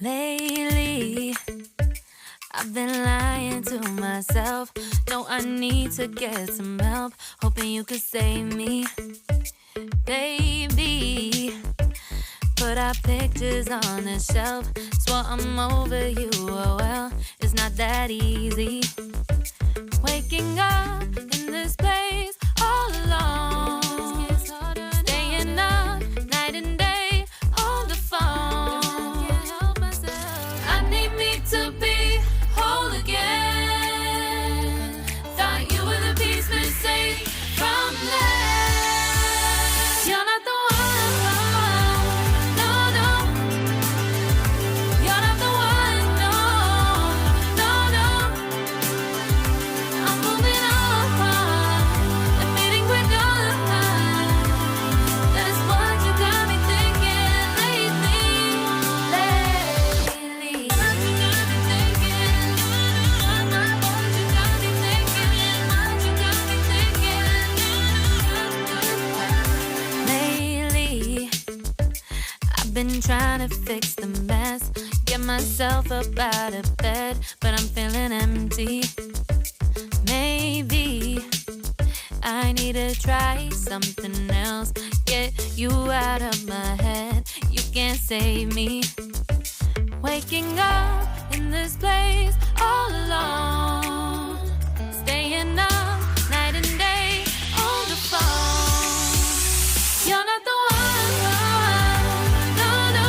Lately, I've been lying to myself. No, I need to get some help. Hoping you could save me, baby. Put our pictures on the shelf. Swore I'm over you, oh well, it's not that easy. Waking up in this place all alone. Staying up night and day on the phone. I need me to be whole again. Thought you were the piece missing from that. You're not the one, no, no. You're not the one, no, no, no. I'm moving on, admitting we're done. That's what you got me thinking lately. What you got me thinking? What you got me thinking? What you got me thinking? Lately, I've been trying to fix the mess, get myself up out of bed, but I'm feeling empty. Maybe I need to try something else, get you out of my head. You can't save me. Waking up in this place all alone. Staying up night and day on the phone. You're not the one, no, no.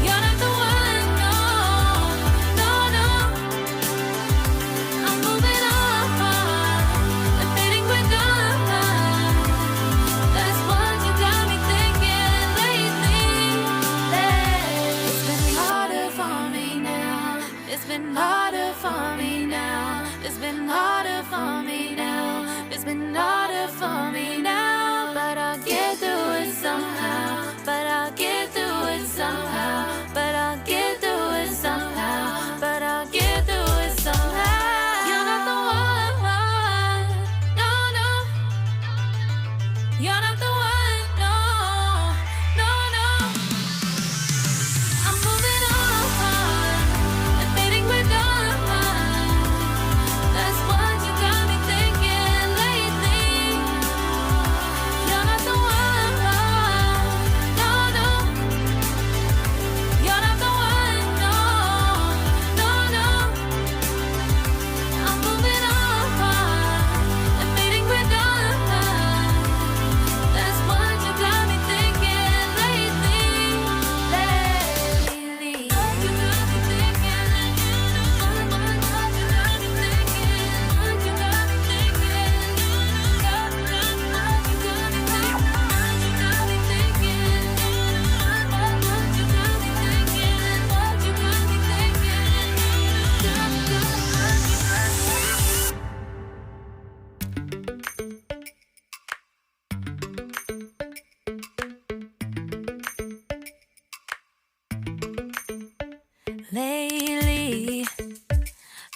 You're not the one, no, no, no. I'm moving on, admitting we're done. That's what you got me thinking lately. It's been harder for me now. It's been harder for me now. It's been harder for me now. It's been harder for me now. But I'll get through it somehow. But I'll get through it somehow. But I'll get through it somehow. But I'll get through it somehow. You're not the one, no, no. You're not the one, no, no, no. I'm moving on, admitting we're done. That's what you got me thinking lately. You're not the one, no, no. You're not the one, no, no, no. I'm moving on, admitting we're done. That's what you got me thinking lately. What you got me thinking? What you got me thinking? What you got me thinking? What you got me thinking? What you got me thinking? What you got me thinking? What you got me thinking? Lately,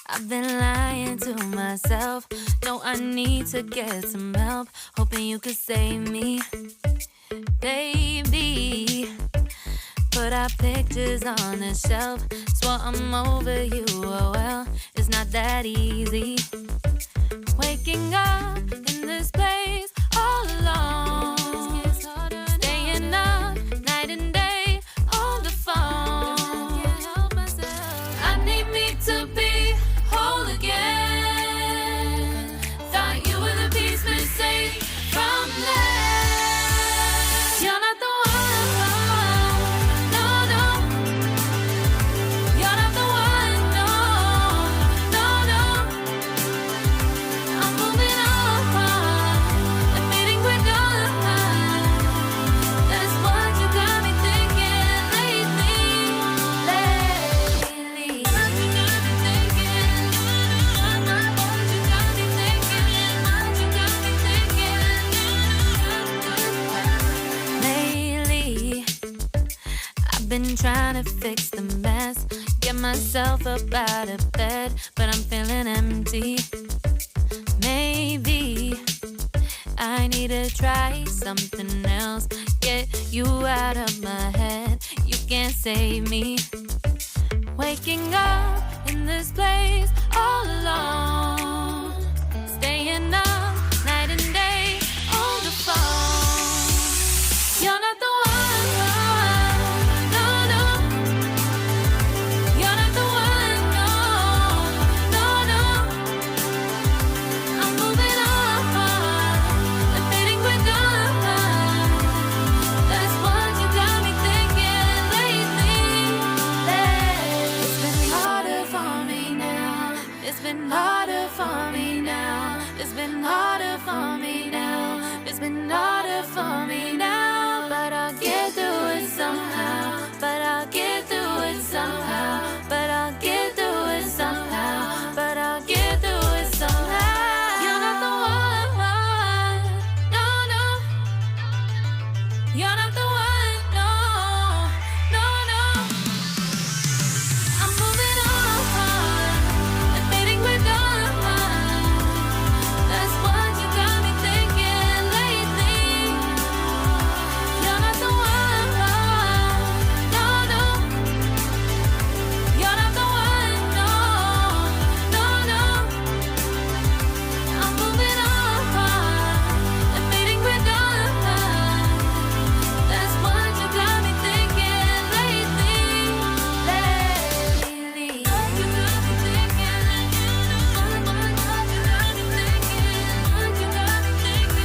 I've been lying to myself. No, I need to get some help. Hoping you could save me, baby. Put our pictures on the shelf. Swore I'm over you, oh well, it's not that easy. Waking up in this place all alone. Staying up night and day on the phone. I need me to be whole again. Thought you were the piece missing from that. You're not the one, no, no. You're not the one, no, no, no. I'm moving on, admitting we're done. That's what you got me thinking lately. What you got me thinking? What you got me thinking? What you got me thinking? Lately, I've been trying to fix the mess, get myself up out of bed, but I'm feeling empty. Maybe I need to try something else, get you out of my head. You can't save me. Waking up in this place all alone, staying up night and day on the phone. You're not the one, no, no. You're not the one, no, no, no. I'm moving on, admitting we're done. That's what you got me thinking lately. It's been harder for me now. It's been harder for me now. It's been harder for me now. It's been harder for me now. But I'll get through it somehow. But I'll get through it somehow. But I'll get through it somehow. But I'll get through it somehow. You're not the one, no, no. You're not the one, no, no, no. I'm moving on, admitting we're done. That's what you got me thinking lately. You're not the one, no, no. You're not the one, no, no, no. I'm moving on, admitting we're done. That's what you got me thinking lately. You got me thinking. What you got me thinking? What you got me thinking? What you got me thinking?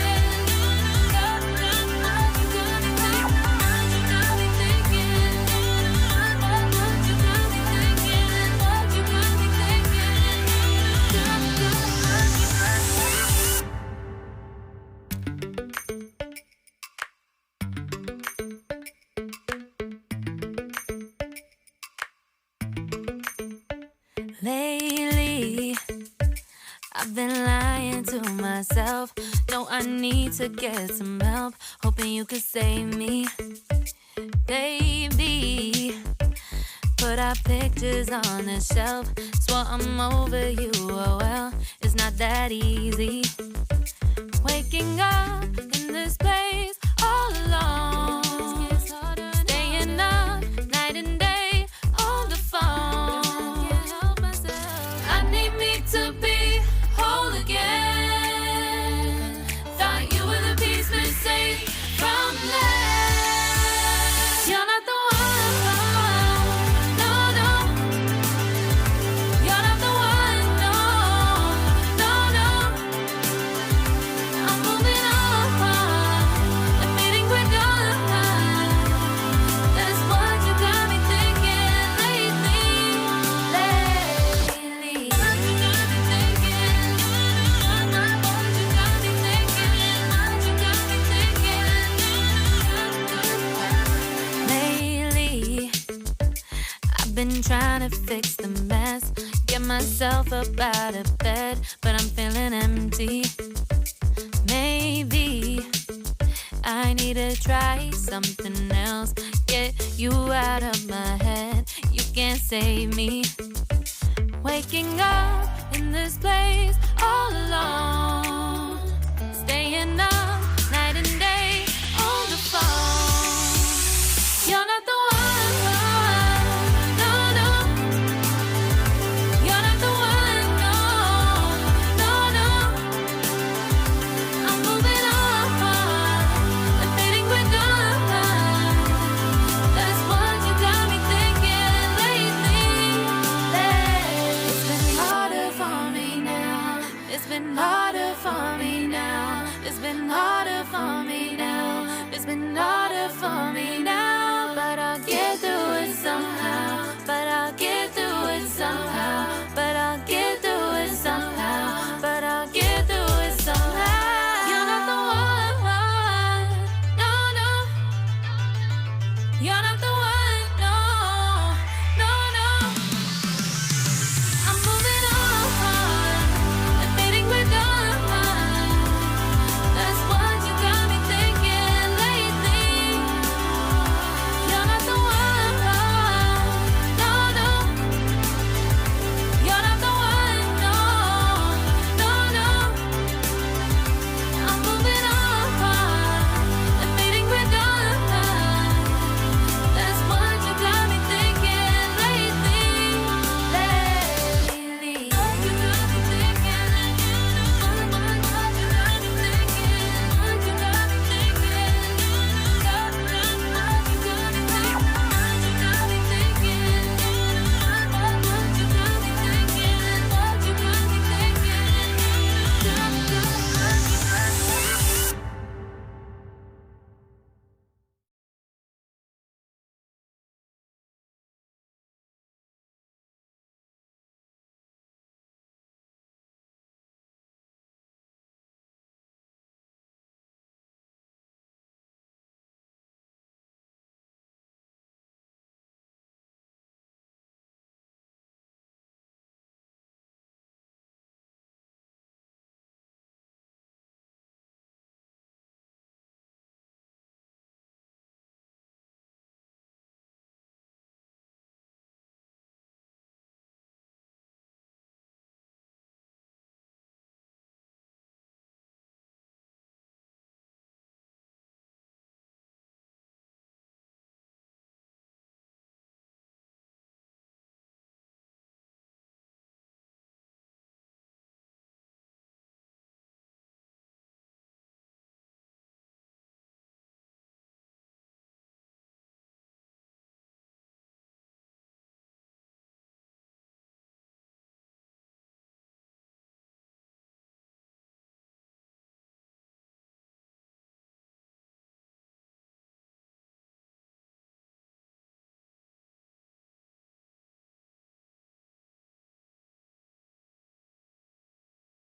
What you got me thinking? What you got me thinking? What you got me thinking? Lately, I've been lying to myself. No, I need to get some help. Hoping you could save me, baby. Put our pictures on the shelf. Swore I'm over you, oh well, it's not that easy. Waking up in this place all alone, staying up night and day on the phone. I need me to be whole again. Thought you were the piece missing from last. You're not the one, no, no. You're not the one, no, no, no. I'm moving on, admitting we're done. That's what you got me thinking lately. What you got me thinking? What you got me thinking? What you got me thinking? Lately, I've been trying to fix the mess, get myself up out of bed, but I'm feeling empty. Maybe I need to try something else. Get you out of my head. You can't save me. Waking up in this place all alone, staying up night and day on the phone. You're not the one, no, no. You're not the one, no, no, no. I'm moving on, admitting we're done. That's what you got me thinking lately. It's been harder for me now. It's been harder for me now. It's been harder for me now. It's been harder for me now. But I'll get through it somehow. But I'll get through it somehow.